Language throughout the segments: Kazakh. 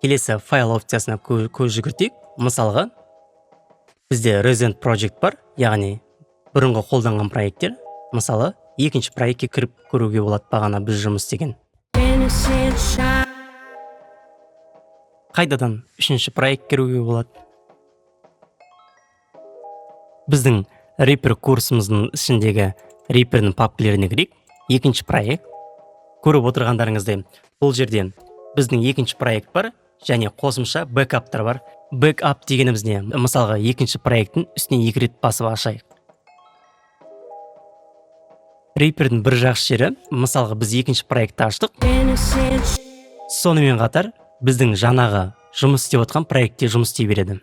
келесі файл опциясына көз жүгіртейік. Мысалға, бізде Recent Project бар, яғни бұрынғы қолданған проекттер. Мысалы, екінші проектке кіріп көруге болады бағана біз жұмыс істеген. Қайдадан үшінші проект кіруге болады? Біздің Reaper курсымыздың ішіндегі Reaper'ның папкілеріне кірейік. Екінші проект. Көріп отырғандарыңыздай, бұл жерде біздің екінші проект бар, және қосымша бэкаптар бар. Бэкап дегеніміз не? Мысалға, екінші проекттің үстіне 2 рет басып ашайық. Reaper'дің бір жақсы жері, мысалға, біз екінші проектті аштық. Сонымен қатар, біздің жаңағы жұмыс істеп отқан проектте жұмыс істей береді.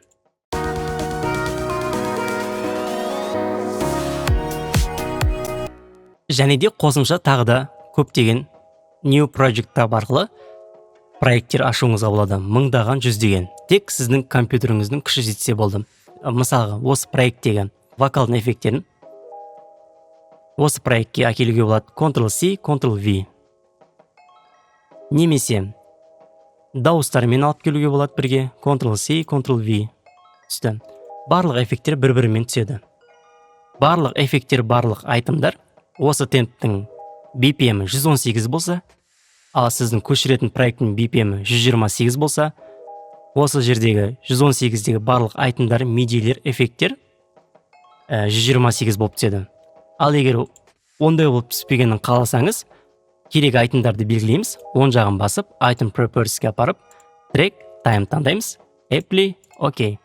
Және де қосымша тағы да көптеген New Project Tab арқылы проекттер ашуыңызға болады. Мыңдаған, жүздеген. Тек сіздің компьютеріңіздің күші жетсе болды. Мысалға, осы проекттегі вокалдың эффекттерін осы проектке әкелуге болады. Ctrl-C, Ctrl-V. Немесе дауыстармен алып келуге болады бірге. Ctrl-C, Ctrl-V. Түсті. Барлық эффекттер бір-бірімен түседі. Барлық эффекттер, барлық айтымдар осы темптің BPM 118 болса, ал сіздің көшіретін проекттің BPM 128 болса, осы жердегі 118-дегі барлық айтымдар, медиалер, эффекттер 128 болып түседі. Ал егер ондай болып түспегенін қаласаңыз, керек айтымдарды белгілейміз, оң жағын басып, item properties'ке апарып, track, time таңдаймыз, apply, OK.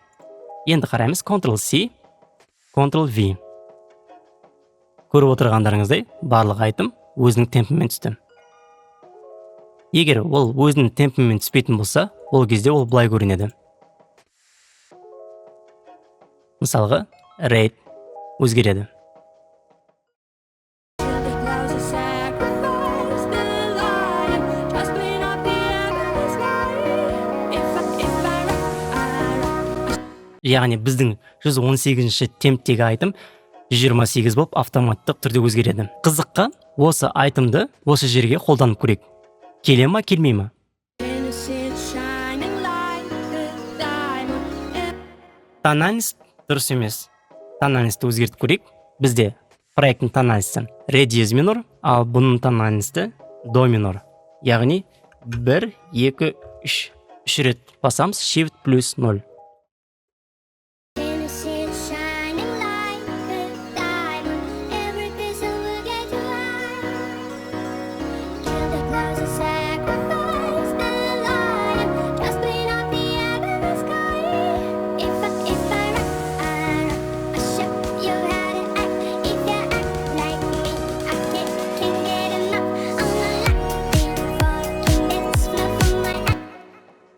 Енді қараймыз, Ctrl-C, Ctrl-V. Көріп отырғандарыңыздай, барлық айтым өзінің темпімен түсті. Егер ол өзінің темпімен түспейтін болса, ол кезде ол былай көрінеді. Мысалға, rate өзгереді. Яғни біздің 118-ші темптегі айтым 128 болып автоматтық түрде өзгереді. Қызыққа осы айтымды осы жерге қолданып көрейік. Келе ма, келмей ма? Тональность дұрыс емес. Тональностьті өзгертіп көрейік. Бізде проекттің тональностьті ре диез минор, ал бұның тональностьті до минор. Яғни 1, 2, 3. 3 рет басамыз, shift плюс 0.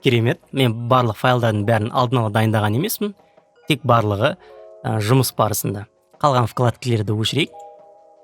Керемет, мен барлық файлдардың бәрін алдын ала дайындаған емеспін, тек барлығы жұмыс барысында. Қалған вкладкілерді өшірейік.